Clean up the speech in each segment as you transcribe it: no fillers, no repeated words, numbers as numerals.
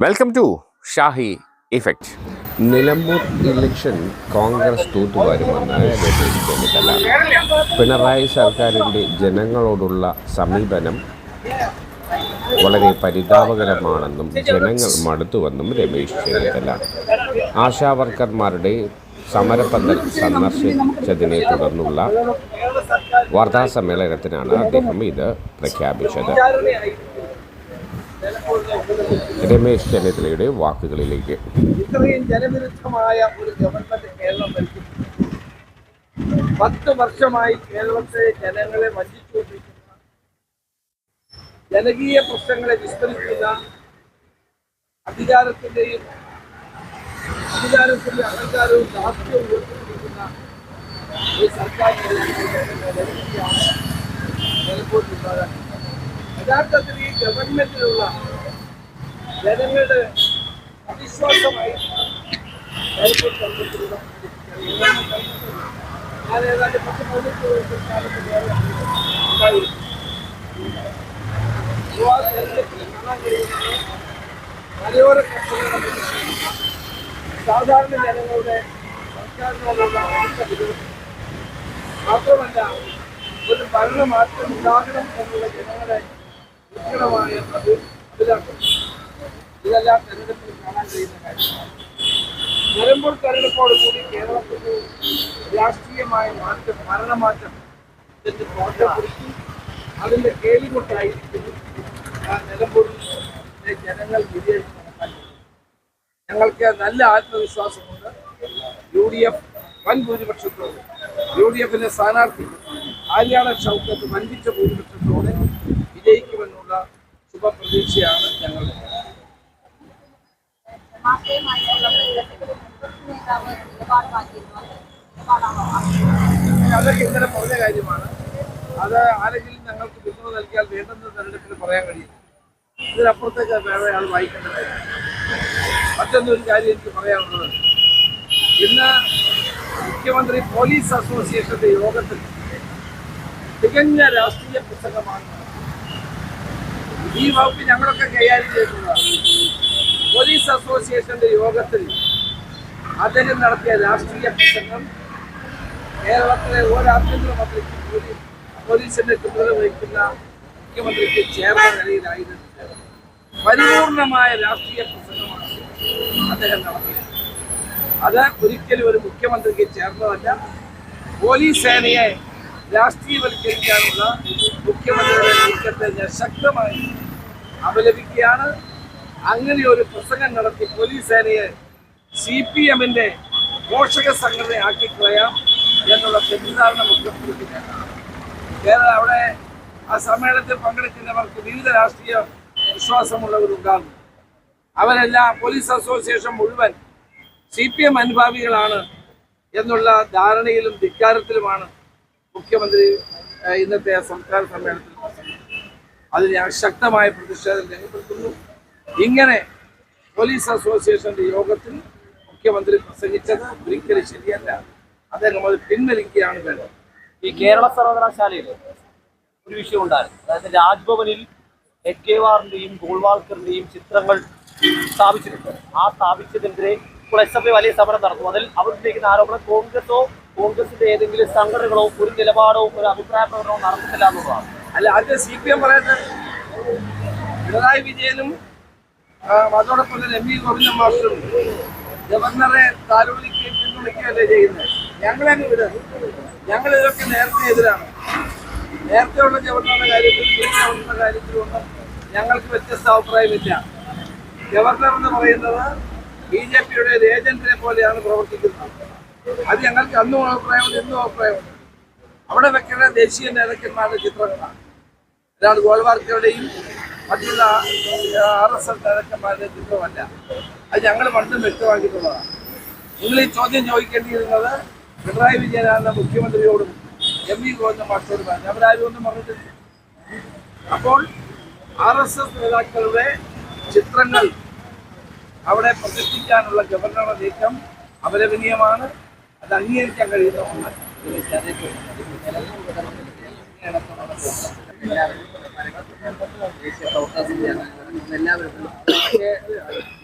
Welcome to Shahi effect. Nilambur election Congress തൂത്തുവാരുമെന്ന് രമേശ് ചെന്നിത്തല. പിണറായി സർക്കാരിൻ്റെ ജനങ്ങളോടുള്ള സമീപനം വളരെ പരിതാപകരമാണെന്നും ജനങ്ങൾ മടുത്തുവെന്നും രമേശ് ചെന്നിത്തല. ആശാവർക്കർമാരുടെ സമരപ്പന്തൽ സന്ദർശിച്ചതിനെ തുടർന്നുള്ള വാർത്താസമ്മേളനത്തിനാണ് അദ്ദേഹം ഇത് പ്രഖ്യാപിച്ചത്. രമേശ് ചെന്നിത്തലയുടെ വാക്കുകളിലേക്ക്. ഇത്രയും ജനവിരുദ്ധമായ ഒരു ഗവൺമെന്റ് കേരളം ഭരിക്കുന്നു. 10 വർഷമായി കേരളത്തെ ജനങ്ങളെ വഞ്ചിച്ചുകൊണ്ടിരിക്കുന്ന, ജനകീയ പ്രശ്നങ്ങളെ വിസ്തരിക്കുന്ന, അധികാരത്തിന്റെ അഹങ്കാരവും ദാസ്യവും ഉയർത്തിപ്പിടിക്കുന്ന ഒരു സർക്കാരിനെ നിലനിൽക്കാൻ യഥാർത്ഥത്തിൽ ഈ ഗവൺമെന്റിലുള്ള ജനങ്ങളുടെ അവിശ്വാസമായി ഞാൻ ഏതാണ്ട് 10-15 വർഷക്കാലത്ത് കാണാൻ കഴിയുന്നത് മലയോര കർഷകരുടെ സാധാരണ ജനങ്ങളുടെ സർക്കാരിനോടുള്ള മാത്രമല്ല ഒരു ഭരണമാറ്റം ഉണ്ടാകണം എന്നുള്ള ജനങ്ങളുടെ ഉജ്ജ്വലമായ അഭിലാഷം. ഇതെല്ലാം തെരഞ്ഞെടുപ്പിൽ കാണാൻ കഴിയുന്ന കാര്യമാണ്. നിലമ്പൂർ തെരഞ്ഞെടുപ്പോടുകൂടി കേരളത്തിന് രാഷ്ട്രീയമായ മാറ്റം, ഭരണമാറ്റം ഇതിന്റെ കോട്ടം കുറിച്ച് അതിന്റെ കേളികൊട്ടായിരിക്കും നിലമ്പൂരിലെ ജനങ്ങൾ വിജയിച്ച് നടക്കാൻ. ഞങ്ങൾക്ക് നല്ല ആത്മവിശ്വാസമുണ്ട്. UDF വൻ ഭൂരിപക്ഷത്തോടെ UDFിന്റെ സ്ഥാനാർത്ഥി ആര്യാടൻ ഷൗക്കത്ത് വൻപിച്ച ഭൂരിപക്ഷത്തോടെ വിജയിക്കുമെന്നുള്ള ശുഭപ്രതീക്ഷയാണ് ഞങ്ങളുടെ. അതൊക്കെ ഇന്നലെ പറഞ്ഞ കാര്യമാണ്. അത് ആരെങ്കിലും ഞങ്ങൾക്ക് പിന്തുണ നൽകിയാൽ വേണ്ടെന്ന് തെരഞ്ഞെടുപ്പിൽ പറയാൻ കഴിയും. ഇതിനപ്പുറത്തേക്ക് വേറെ ആൾ വായിക്കേണ്ട കാര്യം. മറ്റൊന്നൊരു കാര്യം എനിക്ക് പറയാനുള്ളത്, ഇന്ന് മുഖ്യമന്ത്രി പോലീസ് അസോസിയേഷന്റെ യോഗത്തിൽ തികഞ്ഞ രാഷ്ട്രീയ പ്രസംഗമാണ്. ഈ വകുപ്പ് ഞങ്ങളൊക്കെ കൈകാര്യം ചെയ്തിട്ടുള്ളതാണ്. പോലീസ് അസോസിയേഷന്റെ യോഗത്തിൽ അദ്ദേഹം നടത്തിയ രാഷ്ട്രീയ പ്രസംഗം കേരളത്തിലെ ഓരാഭ്യന്തര മന്ത്രിക്ക് പോലീസിന്റെ ചുമതല വഹിക്കുന്ന മുഖ്യമന്ത്രിക്ക് ചേർന്ന നിലയിലായിരുന്നു. പരിപൂർണമായ രാഷ്ട്രീയ പ്രസംഗമാണ് അദ്ദേഹം നടത്തിയത്. അത് ഒരിക്കലും ഒരു മുഖ്യമന്ത്രിക്ക് ചേർന്നതല്ല. പോലീസ് സേനയെ രാഷ്ട്രീയവൽക്കരിക്കാനുള്ള മുഖ്യമന്ത്രിയുടെ നീക്കത്തെ ഞാൻ ശക്തമായി അപലപിക്കുകയാണ്. അങ്ങനെ ഒരു പ്രസംഗം നടത്തി പോലീസ് സേനയെ CPMന്റെ പോഷക സംഘടനയാക്കി കളയാം എന്നുള്ള തെറ്റിദ്ധാരണ മുഖ്യമന്ത്രിക്ക്. അവിടെ ആ സമ്മേളനത്തിൽ പങ്കെടുക്കുന്നവർക്ക് വിവിധ രാഷ്ട്രീയ വിശ്വാസമുള്ളവരുണ്ടാകും. അവരെല്ലാം പോലീസ് അസോസിയേഷൻ മുഴുവൻ CPM അനുഭാവികളാണ് എന്നുള്ള ധാരണയിലും ധിക്കാരത്തിലുമാണ് മുഖ്യമന്ത്രി ഇന്നത്തെ സംസ്ഥാന സമ്മേളനത്തിൽ. അതിൽ ഞാൻ ശക്തമായ പ്രതിഷേധം രേഖപ്പെടുത്തുന്നു. ഇങ്ങനെ പോലീസ് അസോസിയേഷന്റെ യോഗത്തിൽ മുഖ്യമന്ത്രി പ്രസംഗിച്ചത് ഒരിക്കലും ശരിയല്ല. അദ്ദേഹം അത് പിൻവലിക്കുകയാണ് വേണ്ടത്. ഈ കേരള സർവകലാശാലയിൽ ഒരു വിഷയം ഉണ്ടായിരുന്നു. അതായത് രാജ്ഭവനിൽ HKവാറിന്റെയും ഗോൾവാൾക്കറിന്റെയും ചിത്രങ്ങൾ സ്ഥാപിച്ചിട്ടുണ്ട്. ആ സ്ഥാപിച്ചതിനെതിരെ ഇപ്പോൾ SFI വലിയ സമരം നടത്തും. അതിൽ അവർ ഉന്നയിക്കുന്ന ആരോപണം കോൺഗ്രസിന്റെ ഏതെങ്കിലും സംഘടനകളോ ഒരു നിലപാടോ ഒരു അഭിപ്രായ പ്രകടനമോ നടത്തുന്നില്ല എന്നുള്ളതാണ്. അല്ല, അത് CPM പറയുന്നത് പിണറായി വിജയനും അതോടൊപ്പം തന്നെ MV ഗോവിന്ദൻ മാസ്റ്ററും ഗവർണറെ താലോലിക്കുകയും പിന്തുണയ്ക്കുകയല്ലേ ചെയ്യുന്നത്. ഞങ്ങളങ്ങ് വിട്. ഞങ്ങൾ ഇതൊക്കെ നേരത്തെ എതിരാണ്. നേരത്തെയുള്ള ഗവർണറുടെ കാര്യത്തിലൊന്നും ഞങ്ങൾക്ക് വ്യത്യസ്ത അഭിപ്രായമില്ല. ഗവർണർ എന്ന് പറയുന്നത് BJPയുടെ ഒരു ഏജന്റിനെ പോലെയാണ് പ്രവർത്തിക്കുന്നത്. അത് ഞങ്ങൾക്ക് അന്നും അഭിപ്രായമുണ്ട്, ഇന്നും അഭിപ്രായമുണ്ട്. അവിടെ വെക്കുന്ന ദേശീയ നേതാക്കന്മാരുടെ ചിത്രങ്ങളാണ്. അതാണ് ഗോൾവാർക്കറുടെയും മറ്റുള്ള RSS നേതാക്കന്മാരുടെ ചിത്രമല്ല. അത് ഞങ്ങൾ പണ്ടും വ്യക്തമാക്കിയിട്ടുള്ളതാണ്. നിങ്ങൾ ഈ ചോദ്യം ചോദിക്കേണ്ടിയിരുന്നത് പിണറായി വിജയനാണ് മുഖ്യമന്ത്രിയോടും MV ഗോവിന്ദൻ മാസ്റ്ററോടുമാണ്. അവരാരും ഒന്നും പറഞ്ഞിട്ടില്ല. അപ്പോൾ RSS നേതാക്കളുടെ ചിത്രങ്ങൾ അവിടെ പ്രതിഷ്ഠിക്കാനുള്ള ഗവർണറുടെ നീക്കം അപലപനീയമാണ്. അത് അംഗീകരിക്കാൻ കഴിയുന്ന ഒന്നല്ല. സമരങ്ങൾ ദേശീയ പ്രവർത്തക സമിതി അംഗങ്ങൾ എല്ലാവരും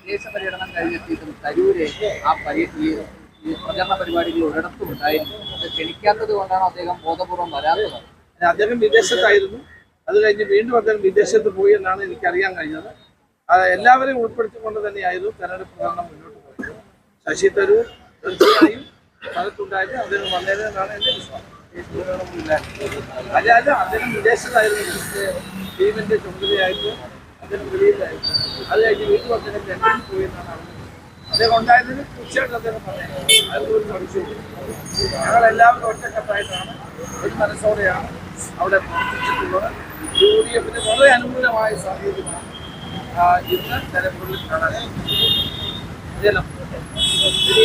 വിദേശ പര്യടനം കഴിഞ്ഞെത്തിയിട്ടും തരൂര് ഈ പ്രചരണ പരിപാടിയിൽ ഒരിടത്തും ഉണ്ടായിരുന്നു. അത് ക്ഷണിക്കാത്തത് കൊണ്ടാണ് അദ്ദേഹം ബോധപൂർവം വരാത്തത്. അദ്ദേഹം വിദേശത്തായിരുന്നു. അത് കഴിഞ്ഞ് വീണ്ടും അദ്ദേഹം വിദേശത്ത് പോയി എന്നാണ് എനിക്കറിയാൻ കഴിഞ്ഞത്. എല്ലാവരെയും ഉൾപ്പെടുത്തിക്കൊണ്ട് തന്നെയായിരുന്നു തെരഞ്ഞെടുപ്പ് പ്രചരണം മുന്നോട്ട് പോയത്. ശശി തരൂർ തീർച്ചയായും സ്ഥലത്തുണ്ടായത് അദ്ദേഹം വന്നേരെന്നാണ് എൻ്റെ വിശ്വാസം. അല്ലാതെ അദ്ദേഹം വിദേശത്തായിരുന്നു. ടീമിൻ്റെ ചുമതലയായിട്ട് അദ്ദേഹം വെളിയിലായിരുന്നു. അത് കഴിഞ്ഞ് വീണ്ടും അദ്ദേഹം ലണ്ടനിൽ പോയി എന്നാണ് അറിഞ്ഞത്. അദ്ദേഹം ഉണ്ടായതിന് തീർച്ചയായിട്ടും അദ്ദേഹം പറഞ്ഞു. അതിലൊരു സംശയമില്ല. ഞങ്ങളെല്ലാവരും ഒറ്റക്കെട്ടായിട്ടാണ് ഒരു മനസ്സോടെയാണ് അവിടെ പ്രവർത്തിച്ചിട്ടുള്ളത്. UDF-ന് വളരെ അനുകൂലമായ സാഹചര്യമാണ് ഇന്ന് നിലമ്പൂരിൽ കാണാൻ. ഇനി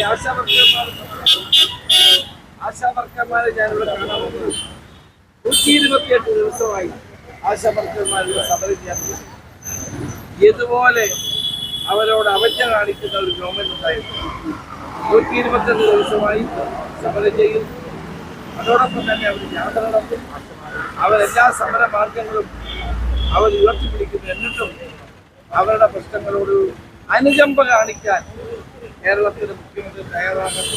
ആശാവർക്കർമാരെ ഞാനിവിടെ കാണാൻ വന്നത് 128 ദിവസമായി ആശാവർക്കർമാരുടെ സമരം ചേർന്ന് ഇതുപോലെ അവരോട് അവജ്ഞ കാണിക്കുന്ന ഒരു ഗവൺമെന്റ് ഉണ്ടായിരുന്നു. 122 ദിവസമായി സമരം ചെയ്യുന്നു. അതോടൊപ്പം തന്നെ അവർ ജാഥ നടത്തും. അവരെല്ലാ സമര മാർഗങ്ങളും അവർ ഉയർത്തിപ്പിടിക്കുന്നു. എന്നിട്ടും അവരുടെ പ്രശ്നങ്ങളോട് അനുകമ്പ കാണിക്കാൻ കേരളത്തിലെ മുഖ്യമന്ത്രി തയ്യാറാകുന്നു.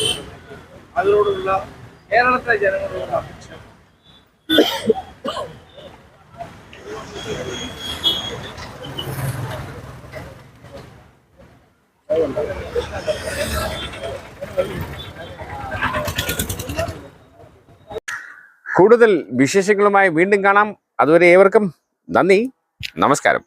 അതിനോടുള്ള കേരളത്തിലെ ജനങ്ങളോടുള്ള അപേക്ഷ. കൂടുതൽ വിശേഷങ്ങളുമായി വീണ്ടും കാണാം. അതുവരെ ഏവർക്കും നന്ദി, നമസ്കാരം.